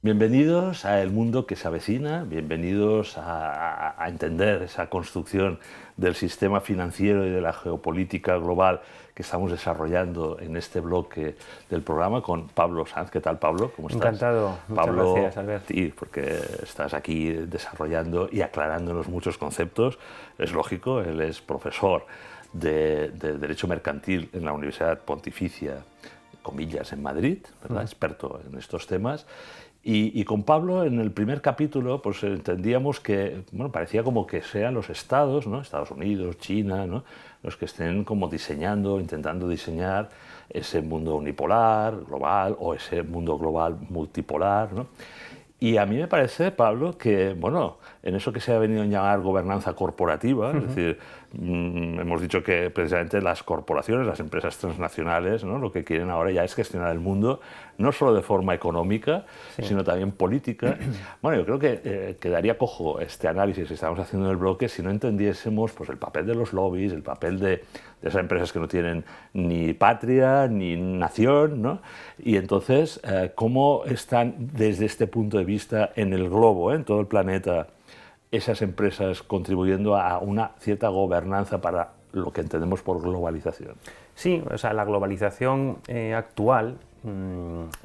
Bienvenidos a El Mundo que se avecina, bienvenidos a entender esa construcción del sistema financiero y de la geopolítica global que estamos desarrollando en este bloque del programa con Pablo Sanz. ¿Qué tal, Pablo? ¿Cómo estás? Encantado. Muchas Pablo, gracias, Albert. Sí, porque estás aquí desarrollando y aclarándonos muchos conceptos. Es lógico, él es profesor de Derecho Mercantil en la Universidad Pontificia, comillas, en Madrid, ¿verdad? Experto en estos temas. Y con Pablo, en el primer capítulo, pues entendíamos que, bueno, parecía como que sean los estados, ¿no? Estados Unidos, China, ¿no? Los que estén como diseñando, intentando diseñar ese mundo unipolar, global, o ese mundo global multipolar, ¿no? Y a mí me parece, Pablo, que, bueno, en eso que se ha venido a llamar gobernanza corporativa, es decir, hemos dicho que precisamente las corporaciones, las empresas transnacionales, ¿no? Lo que quieren ahora ya es gestionar el mundo, no solo de forma económica, sino también política. Bueno, yo creo que quedaría cojo este análisis que estamos haciendo en el bloque si no entendiésemos pues, el papel de los lobbies, el papel de esas empresas que no tienen ni patria ni nación, ¿no? Y entonces, ¿cómo están desde este punto de vista en el globo, en todo el planeta, esas empresas contribuyendo a una cierta gobernanza para lo que entendemos por globalización? Sí, o sea, la globalización actual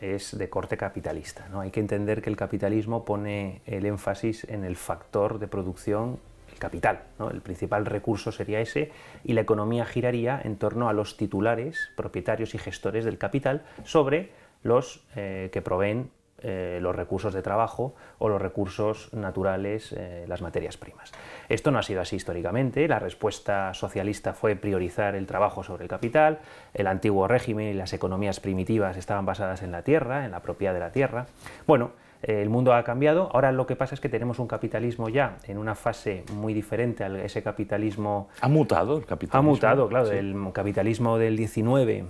es de corte capitalista, ¿no? Hay que entender que el capitalismo pone el énfasis en el factor de producción, el capital, ¿no? El principal recurso sería ese, y la economía giraría en torno a los titulares, propietarios y gestores del capital sobre los que proveen los recursos de trabajo o los recursos naturales, las materias primas. Esto no ha sido así históricamente. La respuesta socialista fue priorizar el trabajo sobre el capital. El antiguo régimen y las economías primitivas estaban basadas en la tierra, en la propiedad de la tierra. Bueno, el mundo ha cambiado. Ahora lo que pasa es que tenemos un capitalismo ya en una fase muy diferente a ese capitalismo. ¿Ha mutado el capitalismo? Ha mutado, claro, Sí. del capitalismo del 19.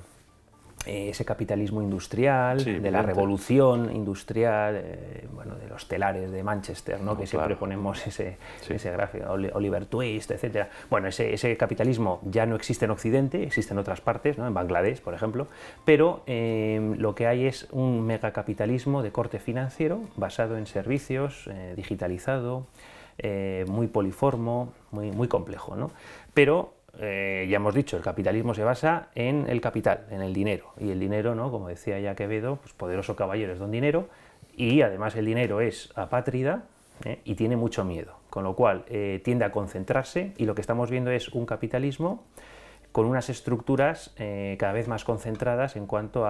Ese capitalismo industrial, Sí, de la revolución industrial, bueno, de los telares de Manchester, ¿no? Que siempre ponemos ese gráfico, Oliver Twist, etc. Bueno, ese capitalismo ya no existe en Occidente, existe en otras partes, ¿no? En Bangladesh, por ejemplo, pero lo que hay es un megacapitalismo de corte financiero basado en servicios, digitalizado, muy poliformo, muy complejo, ¿no? Pero ya hemos dicho, el capitalismo se basa en el capital, en el dinero. Y el dinero, ¿no? Como decía ya Quevedo, pues poderoso caballero es don dinero, y además el dinero es apátrida y tiene mucho miedo, con lo cual tiende a concentrarse, y lo que estamos viendo es un capitalismo con unas estructuras cada vez más concentradas en cuanto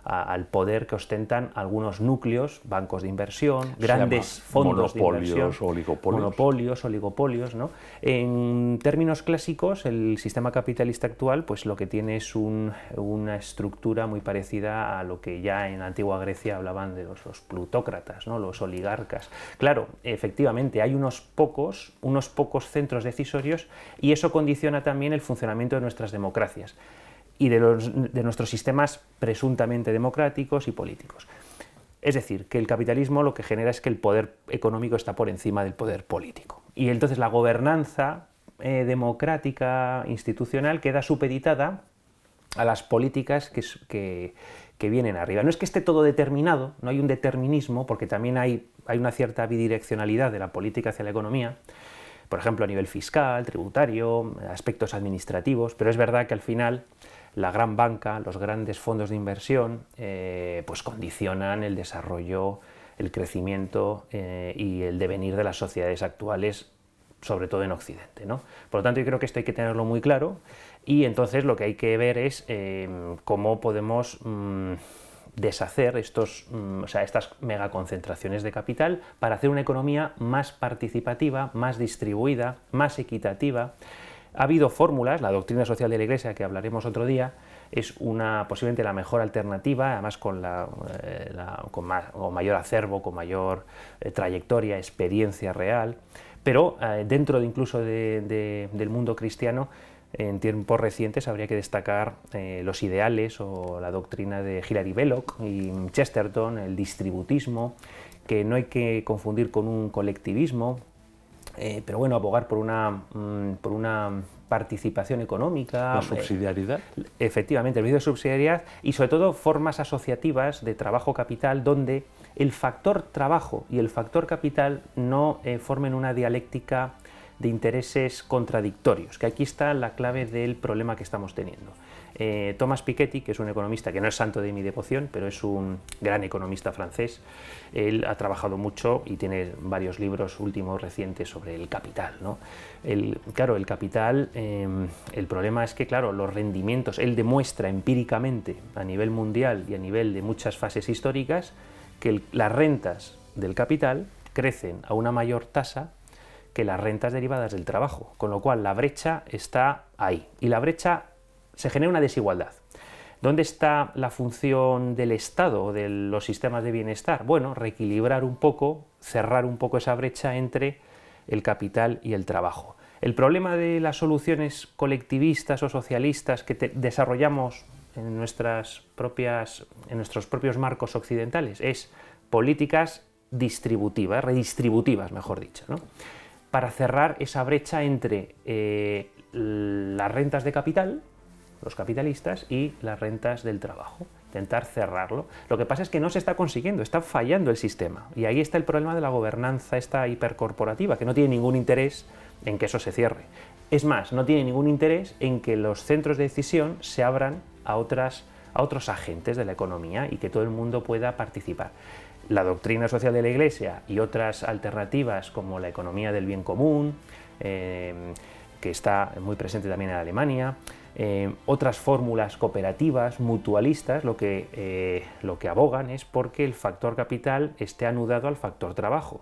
al poder que ostentan algunos núcleos, bancos de inversión, grandes fondos de inversión, monopolios, oligopolios, ¿no? En términos clásicos, el sistema capitalista actual, pues lo que tiene es una estructura muy parecida a lo que ya en la antigua Grecia hablaban de los plutócratas, ¿no? Los oligarcas. Claro, efectivamente, hay unos pocos centros decisorios, y eso condiciona también el funcionamiento de nuestras democracias y de nuestros sistemas presuntamente democráticos y políticos. Es decir, que el capitalismo lo que genera es que el poder económico está por encima del poder político. Y entonces la gobernanza democrática, institucional, queda supeditada a las políticas que vienen arriba. No es que esté todo determinado, no hay un determinismo, porque también hay una cierta bidireccionalidad de la política hacia la economía, por ejemplo a nivel fiscal, tributario, aspectos administrativos, pero es verdad que al final la gran banca, los grandes fondos de inversión, pues condicionan el desarrollo, el crecimiento y el devenir de las sociedades actuales, sobre todo en Occidente, ¿no? Por lo tanto, yo creo que esto hay que tenerlo muy claro, y entonces lo que hay que ver es cómo podemos deshacer estas megaconcentraciones de capital para hacer una economía más participativa, más distribuida, más equitativa. Ha habido fórmulas, la doctrina social de la Iglesia, que hablaremos otro día, es posiblemente la mejor alternativa, además con mayor acervo, con mayor trayectoria, experiencia real, pero dentro incluso del mundo cristiano, en tiempos recientes habría que destacar los ideales o la doctrina de Hilary Belloc y Chesterton, el distributismo, que no hay que confundir con un colectivismo, pero bueno, abogar por una participación económica. La subsidiariedad. Efectivamente, el principio de subsidiariedad, y sobre todo formas asociativas de trabajo capital donde el factor trabajo y el factor capital no formen una dialéctica de intereses contradictorios, que aquí está la clave del problema que estamos teniendo. Thomas Piketty, que es un economista que no es santo de mi devoción, pero es un gran economista francés, él ha trabajado mucho y tiene varios libros últimos recientes sobre el capital, ¿no? Claro, el capital, el problema es que, claro, los rendimientos, él demuestra empíricamente a nivel mundial y a nivel de muchas fases históricas que las rentas del capital crecen a una mayor tasa que las rentas derivadas del trabajo, con lo cual la brecha está ahí, y la brecha se genera una desigualdad. ¿Dónde está la función del Estado o de los sistemas de bienestar? Bueno, reequilibrar un poco, cerrar un poco esa brecha entre el capital y el trabajo. El problema de las soluciones colectivistas o socialistas que desarrollamos en nuestros propios marcos occidentales es políticas distributivas, redistributivas, mejor dicho, ¿no? Para cerrar esa brecha entre las rentas de capital, los capitalistas, y las rentas del trabajo, intentar cerrarlo. Lo que pasa es que no se está consiguiendo, está fallando el sistema, y ahí está el problema de la gobernanza esta hipercorporativa, que no tiene ningún interés en que eso se cierre. Es más, no tiene ningún interés en que los centros de decisión se abran a otros agentes de la economía y que todo el mundo pueda participar. La doctrina social de la Iglesia y otras alternativas como la economía del bien común, que está muy presente también en Alemania, otras fórmulas cooperativas, mutualistas, lo que abogan es porque el factor capital esté anudado al factor trabajo,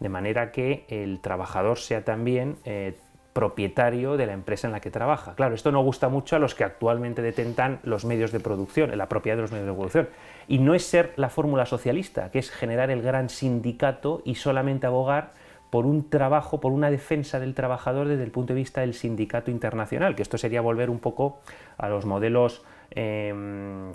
de manera que el trabajador sea también propietario de la empresa en la que trabaja. Claro, esto no gusta mucho a los que actualmente detentan los medios de producción, la propiedad de los medios de producción. Y no es ser la fórmula socialista, que es generar el gran sindicato y solamente abogar por un trabajo, por una defensa del trabajador desde el punto de vista del sindicato internacional, que esto sería volver un poco a los modelos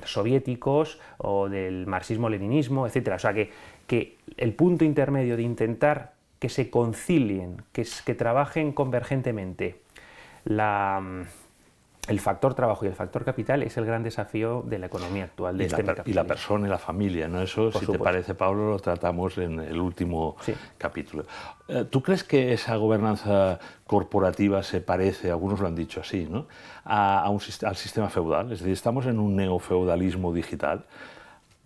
soviéticos o del marxismo-leninismo, etc. O sea, que el punto intermedio de intentar que se concilien, que trabajen convergentemente el factor trabajo y el factor capital es el gran desafío de la economía actual. Y la persona y la familia, ¿no? Eso, si te parece, Pablo, lo tratamos en el último capítulo. ¿Tú crees que esa gobernanza corporativa se parece, algunos lo han dicho así, ¿no?, al sistema feudal? Es decir, ¿estamos en un neofeudalismo digital?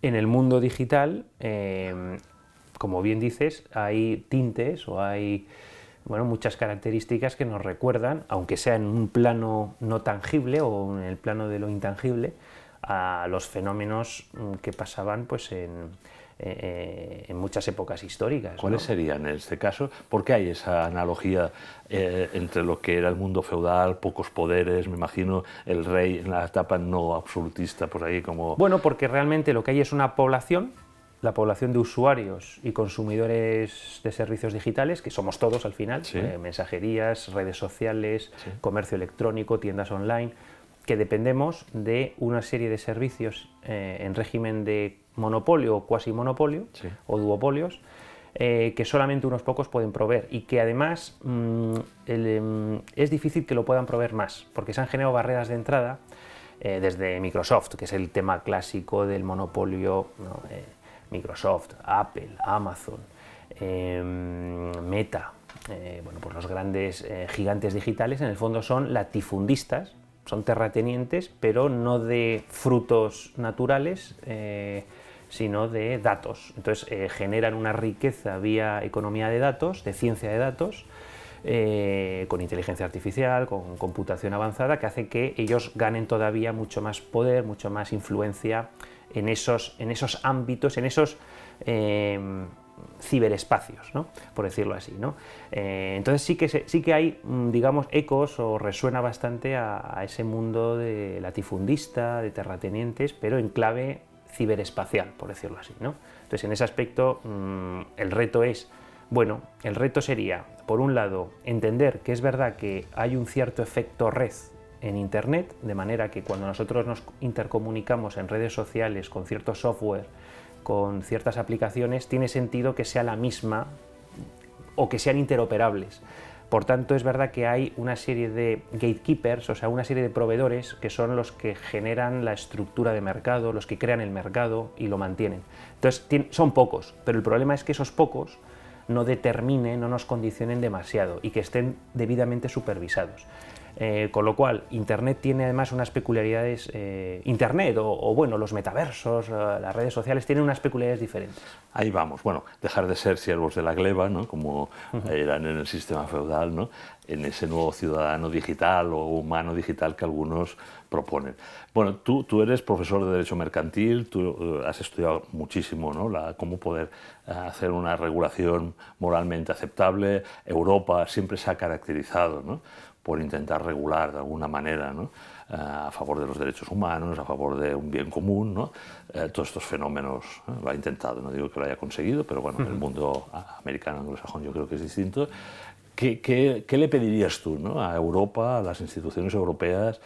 En el mundo digital, como bien dices, hay tintes o hay muchas características que nos recuerdan, aunque sea en un plano no tangible o en el plano de lo intangible, a los fenómenos que pasaban pues, en muchas épocas históricas. ¿Cuáles serían en este caso? ¿Por qué hay esa analogía entre lo que era el mundo feudal, pocos poderes, me imagino el rey en la etapa no absolutista, por ahí como... Bueno, porque realmente lo que hay es una población, la población de usuarios y consumidores de servicios digitales, que somos todos al final, mensajerías, redes sociales, comercio electrónico, tiendas online, que dependemos de una serie de servicios en régimen de monopolio o cuasi monopolio o duopolios, que solamente unos pocos pueden proveer y que además es difícil que lo puedan proveer más, porque se han generado barreras de entrada desde Microsoft, que es el tema clásico del monopolio, ¿no? Microsoft, Apple, Amazon, Meta, pues los grandes gigantes digitales en el fondo son latifundistas, son terratenientes, pero no de frutos naturales, sino de datos. Entonces generan una riqueza vía economía de datos, de ciencia de datos, con inteligencia artificial, con computación avanzada, que hace que ellos ganen todavía mucho más poder, mucho más influencia en esos ámbitos, en esos ciberespacios, ¿no?, por decirlo así, ¿no? Entonces sí que hay, digamos, ecos o resuena bastante a ese mundo de latifundista, de terratenientes, pero en clave ciberespacial, por decirlo así, ¿no? Entonces en ese aspecto el reto sería, por un lado, entender que es verdad que hay un cierto efecto red en Internet, de manera que cuando nosotros nos intercomunicamos en redes sociales con cierto software, con ciertas aplicaciones, tiene sentido que sea la misma o que sean interoperables. Por tanto, es verdad que hay una serie de gatekeepers, o sea, una serie de proveedores que son los que generan la estructura de mercado, los que crean el mercado y lo mantienen. Entonces, son pocos, pero el problema es que esos pocos no determinen, no nos condicionen demasiado y que estén debidamente supervisados. Con lo cual, Internet tiene además unas peculiaridades, Internet o bueno, los metaversos, las redes sociales tienen unas peculiaridades diferentes. Ahí vamos, bueno, dejar de ser siervos de la gleba, ¿no? Como eran en el sistema feudal, ¿no? En ese nuevo ciudadano digital o humano digital que algunos proponen. Bueno, tú eres profesor de Derecho Mercantil, tú has estudiado muchísimo, ¿no? Cómo poder hacer una regulación moralmente aceptable. Europa siempre se ha caracterizado, ¿no? Por intentar regular de alguna manera, ¿no? A favor de los derechos humanos, a favor de un bien común, ¿no? Todos estos fenómenos lo ha intentado, no digo que lo haya conseguido, pero bueno, en el mundo americano, anglosajón, yo creo que es distinto. ¿Qué le pedirías tú, ¿no? A Europa, a las instituciones europeas,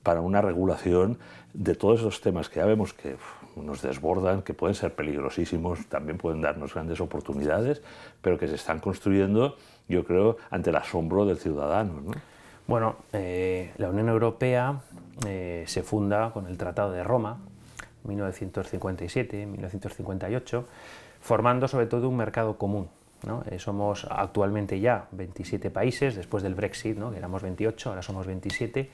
para una regulación de todos esos temas que ya vemos que nos desbordan, que pueden ser peligrosísimos, también pueden darnos grandes oportunidades, pero que se están construyendo, yo creo, ante el asombro del ciudadano, ¿no? Bueno, la Unión Europea se funda con el Tratado de Roma, 1957-1958, formando sobre todo un mercado común, ¿no? Somos actualmente ya 27 países, después del Brexit, ¿no? Que éramos 28, ahora somos 27.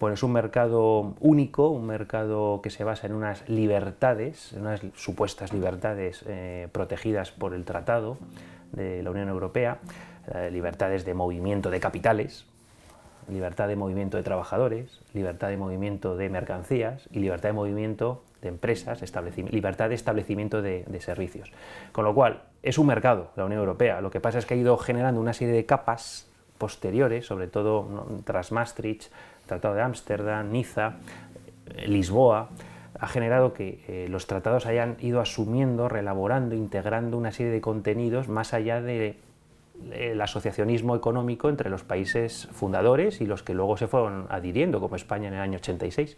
Bueno, es un mercado único, un mercado que se basa en unas libertades, en unas supuestas libertades protegidas por el Tratado de la Unión Europea, libertades de movimiento de capitales, libertad de movimiento de trabajadores, libertad de movimiento de mercancías y libertad de movimiento de empresas, libertad de establecimiento de servicios. Con lo cual, es un mercado, la Unión Europea. Lo que pasa es que ha ido generando una serie de capas posteriores, sobre todo, ¿no? Tras Maastricht, Tratado de Ámsterdam, Niza, Lisboa, ha generado que los tratados hayan ido asumiendo, reelaborando, integrando una serie de contenidos más allá de el asociacionismo económico entre los países fundadores y los que luego se fueron adhiriendo, como España en el año 86.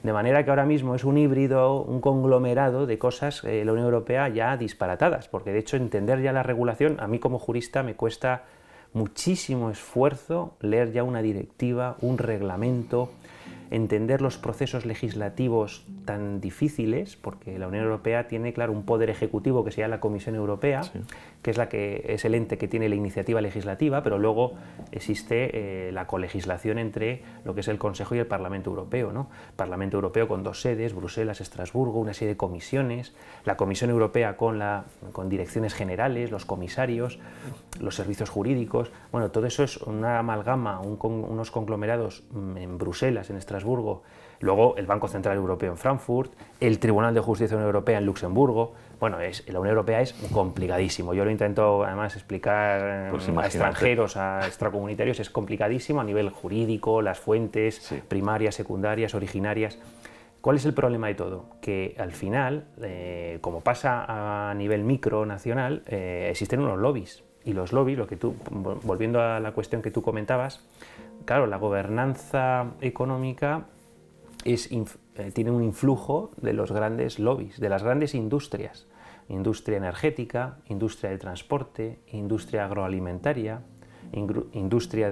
De manera que ahora mismo es un híbrido, un conglomerado de cosas, la Unión Europea ya disparatadas, porque de hecho entender ya la regulación, a mí como jurista me cuesta muchísimo esfuerzo leer ya una directiva, un reglamento, entender los procesos legislativos tan difíciles, porque la Unión Europea tiene, claro, un poder ejecutivo que se llama la Comisión Europea, sí, que es el ente que tiene la iniciativa legislativa, pero luego existe la colegislación entre lo que es el Consejo y el Parlamento Europeo, ¿no? Parlamento Europeo con dos sedes, Bruselas, Estrasburgo, una serie de comisiones, la Comisión Europea con direcciones generales, los comisarios, los servicios jurídicos. Bueno, todo eso es una amalgama, unos conglomerados en Bruselas, en Estrasburgo, luego el Banco Central Europeo en Frankfurt, el Tribunal de Justicia de la Unión Europea en Luxemburgo. Bueno, la Unión Europea es complicadísimo. Yo lo intento además explicar a extranjeros, a extracomunitarios, es complicadísimo a nivel jurídico, las fuentes, sí, primarias, secundarias, originarias. ¿Cuál es el problema de todo? Que al final, como pasa a nivel micronacional, existen unos lobbies. Y los lobbies, volviendo a la cuestión que tú comentabas, claro, la gobernanza económica tiene un influjo de los grandes lobbies, de las grandes industrias. Industria energética, industria de transporte, industria agroalimentaria, industria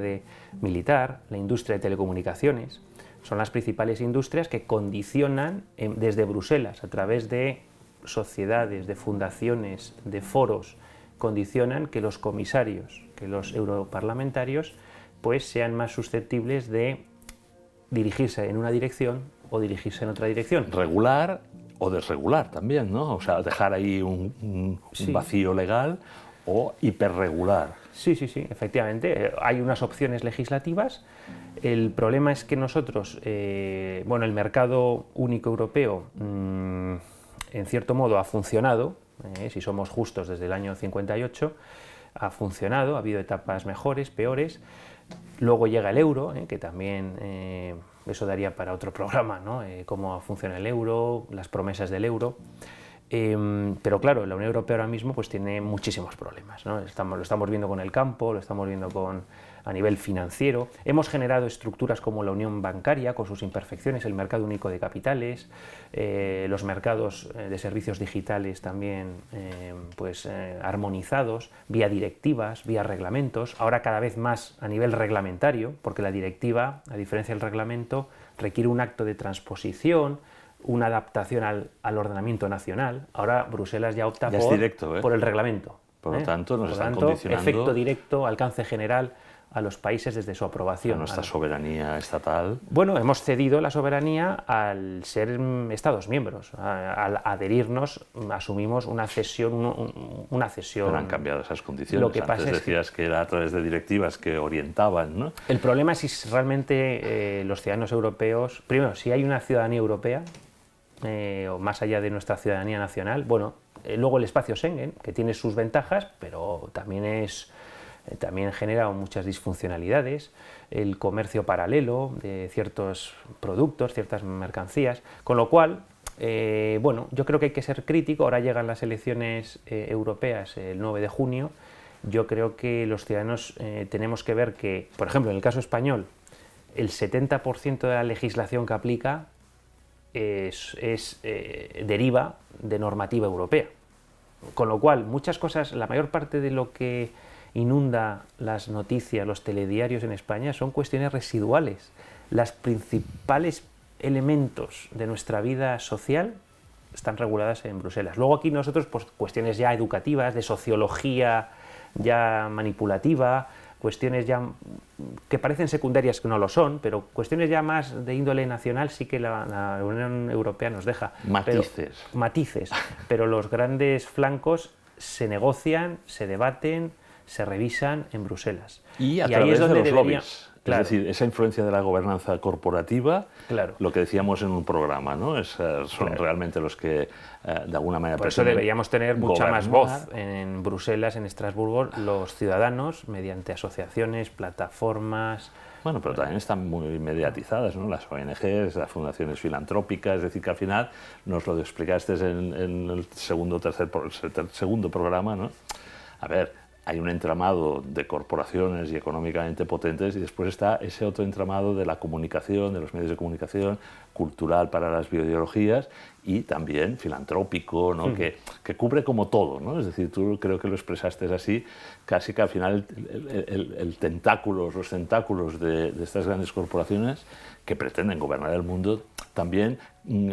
militar, la industria de telecomunicaciones. Son las principales industrias que condicionan desde Bruselas, a través de sociedades, de fundaciones, de foros, condicionan que los comisarios, que los europarlamentarios, pues sean más susceptibles de dirigirse en una dirección o dirigirse en otra dirección. Regular o desregular también, ¿no? O sea, dejar ahí un vacío legal o hiperregular. Sí, efectivamente. Hay unas opciones legislativas. El problema es que nosotros, el mercado único europeo, en cierto modo ha funcionado, si somos justos desde el año 58, ha funcionado, ha habido etapas mejores, peores. Luego llega el euro, que también eso daría para otro programa, ¿no? Cómo funciona el euro, las promesas del euro. Pero claro, la Unión Europea ahora mismo pues tiene muchísimos problemas, ¿no? Lo estamos viendo con el campo, lo estamos viendo a nivel financiero. Hemos generado estructuras como la unión bancaria, con sus imperfecciones, el mercado único de capitales, los mercados de servicios digitales también armonizados, vía directivas, vía reglamentos, ahora cada vez más a nivel reglamentario, porque la directiva, a diferencia del reglamento, requiere un acto de transposición, una adaptación al ordenamiento nacional. Ahora Bruselas ya opta por el reglamento. Por lo tanto, nos están condicionando... efecto directo, alcance general a los países desde su aprobación. A nuestra soberanía estatal. Bueno, hemos cedido la soberanía al ser Estados miembros. Al adherirnos, asumimos una cesión. Pero han cambiado esas condiciones. Lo que pasa Antes decías que era a través de directivas que orientaban, ¿no? El problema es si realmente los ciudadanos europeos... Primero, si hay una ciudadanía europea, o más allá de nuestra ciudadanía nacional, bueno, luego el espacio Schengen, que tiene sus ventajas, pero también genera muchas disfuncionalidades, el comercio paralelo de ciertos productos, ciertas mercancías, con lo cual, bueno, yo creo que hay que ser crítico. Ahora llegan las elecciones europeas el 9 de junio, yo creo que los ciudadanos tenemos que ver que, por ejemplo, en el caso español, el 70% de la legislación que aplica deriva de normativa europea. Con lo cual, muchas cosas, la mayor parte de lo que inunda las noticias, los telediarios en España, son cuestiones residuales. Los principales elementos de nuestra vida social están reguladas en Bruselas. Luego aquí nosotros, pues, cuestiones ya educativas, de sociología ya manipulativa, cuestiones ya que parecen secundarias, que no lo son, pero cuestiones ya más de índole nacional sí que la Unión Europea nos deja. Matices. Pero los grandes flancos se negocian, se debaten, se revisan en Bruselas. Y a través de los lobbies. Claro. Es decir, esa influencia de la gobernanza corporativa, claro, lo que decíamos en un programa, ¿no? Son claro, realmente los que, de alguna manera... Por eso deberíamos tener mucha más voz en Bruselas, en Estrasburgo, los ciudadanos, mediante asociaciones, plataformas... Bueno, pero también están muy mediatizadas, ¿no? Las ONGs, las fundaciones filantrópicas, es decir, que al final nos lo explicaste en el segundo programa, ¿no? A ver, hay un entramado de corporaciones y económicamente potentes, y después está ese otro entramado de la comunicación, de los medios de comunicación, cultural para las bioideologías y también filantrópico, ¿no? Que cubre como todo, ¿no? Es decir, tú creo que lo expresaste así, casi que al final los tentáculos de estas grandes corporaciones que pretenden gobernar el mundo también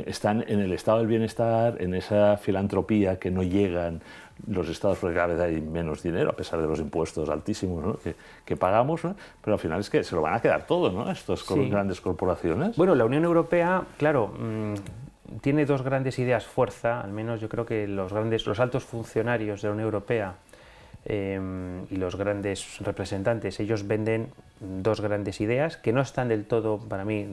están en el estado del bienestar, en esa filantropía que no llegan los estados, porque cada vez hay menos dinero, a pesar de los impuestos altísimos, ¿no? que pagamos, ¿no? Pero al final es que se lo van a quedar todo, ¿no? Estas grandes corporaciones. Bueno, la Unión Europea, claro, tiene dos grandes ideas fuerza, al menos yo creo que los altos funcionarios de la Unión Europea y los grandes representantes, ellos venden dos grandes ideas que no están del todo, para mí,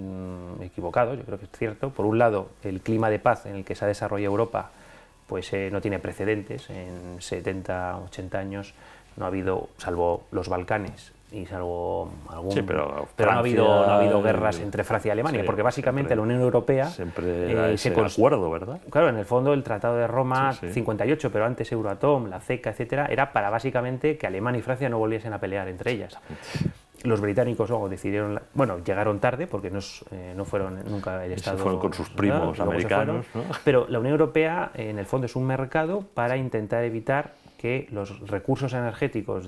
equivocados. Yo creo que es cierto. Por un lado, el clima de paz en el que se ha desarrollado Europa pues no tiene precedentes. En 70, 80 años no ha habido, salvo los Balcanes y salvo algún... Sí, pero no ha habido guerras entre Francia y Alemania, porque básicamente la Unión Europea... Siempre era ese acuerdo, ¿verdad? Claro, en el fondo el Tratado de Roma, 58, pero antes Euratom, la CECA, etcétera, era para básicamente que Alemania y Francia no volviesen a pelear entre ellas. Los británicos luego decidieron, bueno, llegaron tarde porque no fueron nunca el Estado... Se fueron con sus primos americanos, ¿no? Pero la Unión Europea, en el fondo, es un mercado para intentar evitar que los recursos energéticos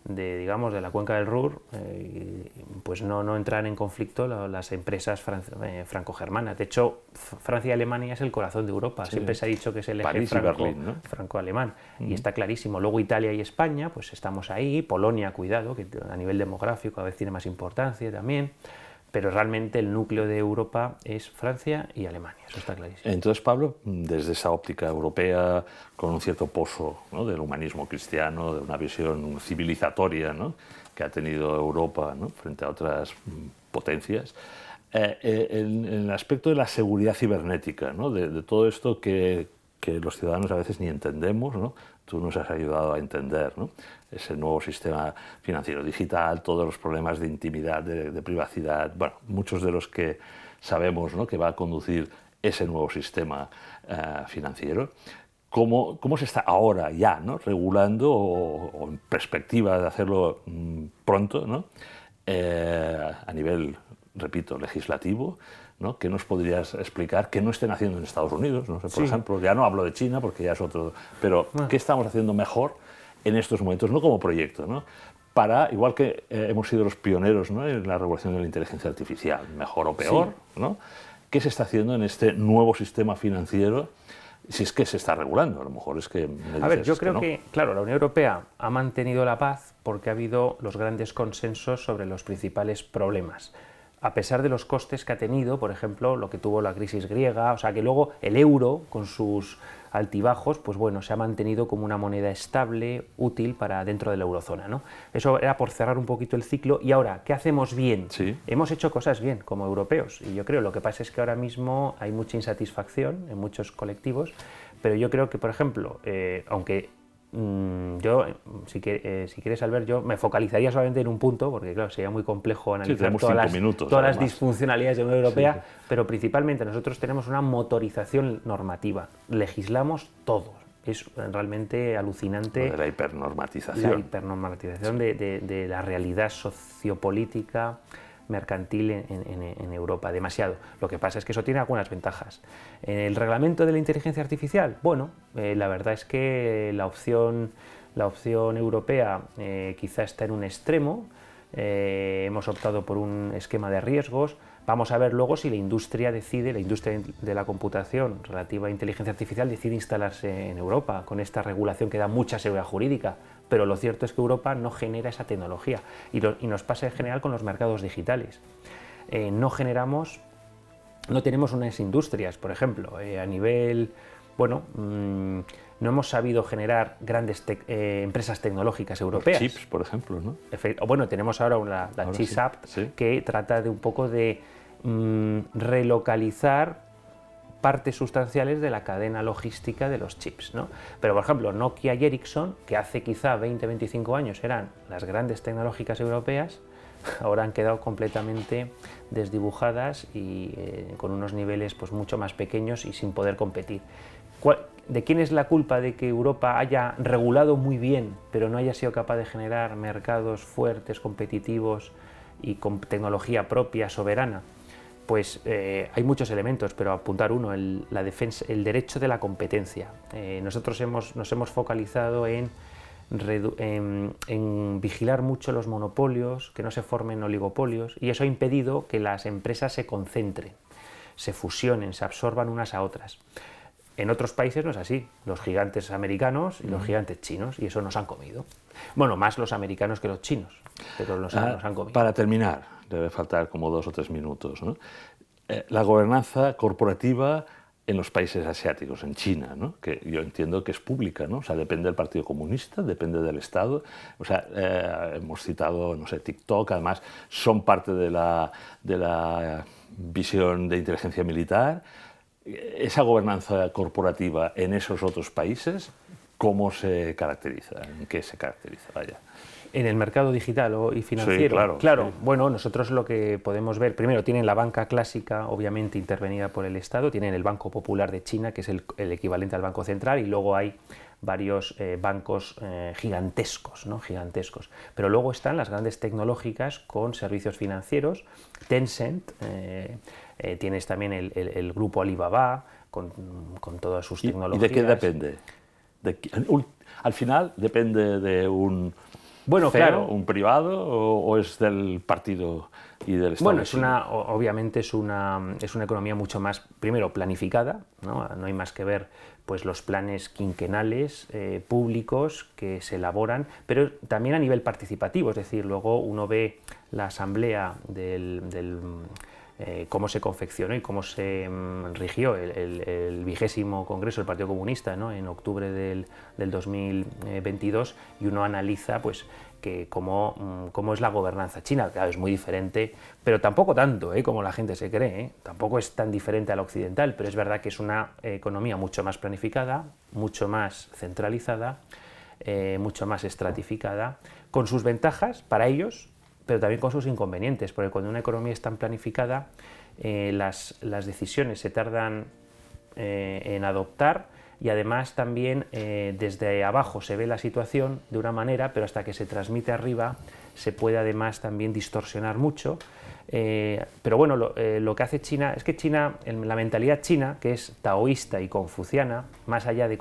digamos, de la cuenca del Ruhr, pues no entran en conflicto las empresas franco-germanas. De hecho, Francia y Alemania es el corazón de Europa. Sí. Siempre se ha dicho que es el eje franco-alemán, y está clarísimo. Luego Italia y España, pues estamos ahí. Polonia, cuidado, que a nivel demográfico a veces tiene más importancia también. Pero realmente el núcleo de Europa es Francia y Alemania, eso está clarísimo. Entonces, Pablo, desde esa óptica europea, con un cierto pozo, ¿no?, del humanismo cristiano, de una visión civilizatoria, ¿no?, que ha tenido Europa, ¿no?, frente a otras potencias, en el aspecto de la seguridad cibernética, ¿no?, de todo esto que los ciudadanos a veces ni entendemos, ¿no?, tú nos has ayudado a entender, ¿no?, ese nuevo sistema financiero digital, todos los problemas de intimidad, de privacidad, bueno, muchos de los que sabemos, ¿no?, que va a conducir ese nuevo sistema financiero. ¿Cómo se está ahora ya, ¿no?, regulando o en perspectiva de hacerlo pronto, ¿no?, a nivel, repito, legislativo, ¿no? ¿Qué nos podrías explicar que no estén haciendo en Estados Unidos? No sé, por ejemplo, ya no hablo de China porque ya es otro, pero ¿qué estamos haciendo mejor en estos momentos, no como proyecto, ¿no?, para, igual que hemos sido los pioneros, ¿no?, en la regulación de la inteligencia artificial, mejor o peor, ¿no?, ¿qué se está haciendo en este nuevo sistema financiero? Si es que se está regulando, a lo mejor es que... A ver, yo creo que, claro, la Unión Europea ha mantenido la paz porque ha habido los grandes consensos sobre los principales problemas. A pesar de los costes que ha tenido, por ejemplo, lo que tuvo la crisis griega, o sea, que luego el euro, con sus altibajos, pues bueno, se ha mantenido como una moneda estable, útil para dentro de la eurozona, ¿no? Eso era por cerrar un poquito el ciclo. Y ahora, ¿qué hacemos bien? Sí. Hemos hecho cosas bien como europeos, y yo creo, lo que pasa es que ahora mismo hay mucha insatisfacción en muchos colectivos, pero yo creo que, por ejemplo, aunque yo, si quieres, Albert, yo me focalizaría solamente en un punto, porque claro, sería muy complejo analizar todas las disfuncionalidades de la Unión Europea, pero principalmente nosotros tenemos una motorización normativa, legislamos todos. Es realmente alucinante. De la hipernormatización. La hipernormatización de la realidad sociopolítica mercantil en Europa, demasiado. Lo que pasa es que eso tiene algunas ventajas. En el reglamento de la inteligencia artificial, bueno, la verdad es que la opción europea quizá está en un extremo. Hemos optado por un esquema de riesgos. Vamos a ver luego si la industria de la computación relativa a inteligencia artificial decide instalarse en Europa, con esta regulación que da mucha seguridad jurídica. Pero lo cierto es que Europa no genera esa tecnología, y nos pasa en general con los mercados digitales. No tenemos unas industrias, por ejemplo, a nivel, bueno, no hemos sabido generar grandes empresas tecnológicas europeas. Los chips, por ejemplo, ¿no? Bueno, tenemos ahora la Chips Act, que trata de un poco de relocalizar partes sustanciales de la cadena logística de los chips, ¿no? Pero, por ejemplo, Nokia y Ericsson, que hace quizá 20-25 años eran las grandes tecnológicas europeas, ahora han quedado completamente desdibujadas y con unos niveles pues mucho más pequeños y sin poder competir. ¿De quién es la culpa de que Europa haya regulado muy bien, pero no haya sido capaz de generar mercados fuertes, competitivos y con tecnología propia, soberana? Pues hay muchos elementos, pero apuntar uno, la defensa, el derecho de la competencia. Nosotros nos hemos focalizado en vigilar mucho los monopolios, que no se formen oligopolios, y eso ha impedido que las empresas se concentren, se fusionen, se absorban unas a otras. En otros países no es así, los gigantes americanos y los gigantes chinos, y eso nos han comido. Bueno, más los americanos que los chinos, pero nos han comido. Para terminar, debe faltar como 2 o 3 minutos, ¿no? La gobernanza corporativa en los países asiáticos, en China, ¿no?, que yo entiendo que es pública, ¿no? O sea, depende del Partido Comunista, depende del Estado. O sea, hemos citado, no sé, TikTok, además son parte de la visión de inteligencia militar. Esa gobernanza corporativa en esos otros países, ¿cómo se caracteriza? ¿En qué se caracteriza? Vaya. En el mercado digital y financiero. Sí, claro. Sí. Bueno, nosotros lo que podemos ver, primero tienen la banca clásica, obviamente intervenida por el Estado, tienen el Banco Popular de China, que es el equivalente al Banco Central, y luego hay varios bancos gigantescos, ¿no? Gigantescos. Pero luego están las grandes tecnológicas con servicios financieros. Tencent, tienes también el grupo Alibaba con todas sus tecnologías. ¿Y de qué depende? Al final depende de un... Bueno, CEO, claro. ¿Un privado o es del partido y del Estado? Bueno, obviamente es una economía mucho más, primero, planificada, ¿no? No hay más que ver pues, los planes quinquenales públicos que se elaboran, pero también a nivel participativo, es decir, luego uno ve la asamblea cómo se confeccionó y cómo se rigió el 20º Congreso del Partido Comunista, ¿no?, en octubre del 2022, y uno analiza pues, cómo es la gobernanza china. Claro, es muy diferente, pero tampoco tanto como la gente se cree, tampoco es tan diferente a la occidental, pero es verdad que es una economía mucho más planificada, mucho más centralizada, mucho más estratificada, con sus ventajas para ellos, pero también con sus inconvenientes, porque cuando una economía es tan planificada, las decisiones se tardan en adoptar, y además también desde abajo se ve la situación de una manera, pero hasta que se transmite arriba se puede además también distorsionar mucho. Pero bueno, lo que hace China es que China, la mentalidad china, que es taoísta y confuciana, más allá de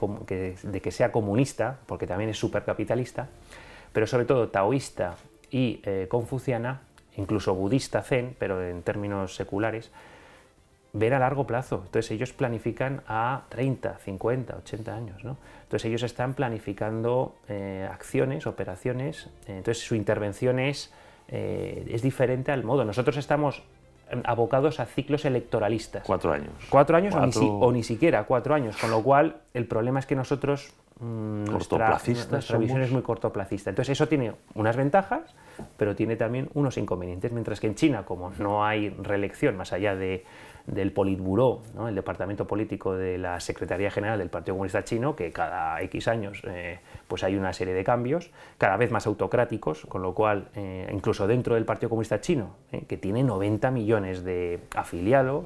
que sea comunista, porque también es supercapitalista, pero sobre todo taoísta y confuciana, incluso budista zen, pero en términos seculares, ven a largo plazo. Entonces ellos planifican a 30, 50, 80 años, ¿no? Entonces ellos están planificando acciones, operaciones, entonces su intervención es diferente al modo. Nosotros estamos abocados a ciclos electoralistas. 4 años. 4 años o ni siquiera 4 años, con lo cual el problema es que nosotros nuestra visión es muy cortoplacista. Entonces eso tiene unas ventajas, pero tiene también unos inconvenientes, mientras que en China, como no hay reelección más allá del Politburó, ¿no?, el departamento político de la Secretaría General del Partido Comunista Chino, que cada X años pues hay una serie de cambios, cada vez más autocráticos, con lo cual incluso dentro del Partido Comunista Chino, que tiene 90 millones de afiliados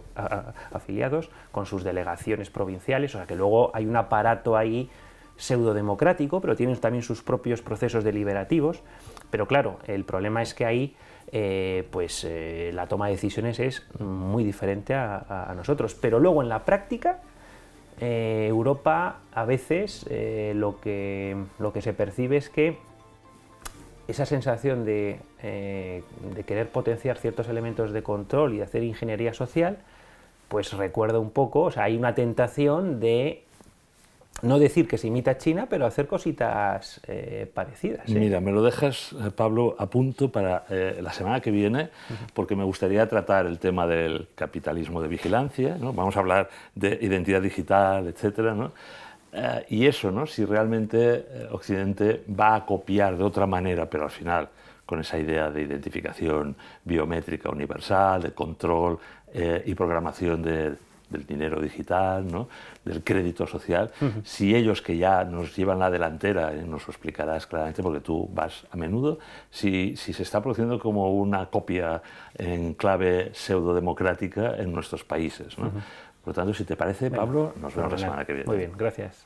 con sus delegaciones provinciales, o sea que luego hay un aparato ahí pseudodemocrático, pero tienen también sus propios procesos deliberativos. Pero claro, el problema es que ahí la toma de decisiones es muy diferente a nosotros. Pero luego en la práctica, Europa a veces lo que se percibe es que esa sensación de querer potenciar ciertos elementos de control y hacer ingeniería social, pues recuerda un poco, o sea, hay una tentación de no decir que se imita a China, pero hacer cositas parecidas. Mira, me lo dejas, Pablo, a punto para la semana que viene, porque me gustaría tratar el tema del capitalismo de vigilancia, ¿no? Vamos a hablar de identidad digital, etcétera, ¿no? Y eso, ¿no?, si realmente Occidente va a copiar de otra manera, pero al final con esa idea de identificación biométrica universal, de control y programación del dinero digital, ¿no?, del crédito social, si ellos, que ya nos llevan la delantera, nos lo explicarás claramente porque tú vas a menudo, si se está produciendo como una copia en clave pseudodemocrática en nuestros países, ¿no? Por lo tanto, si te parece, Pablo, nos vemos la semana que viene. Muy bien, gracias.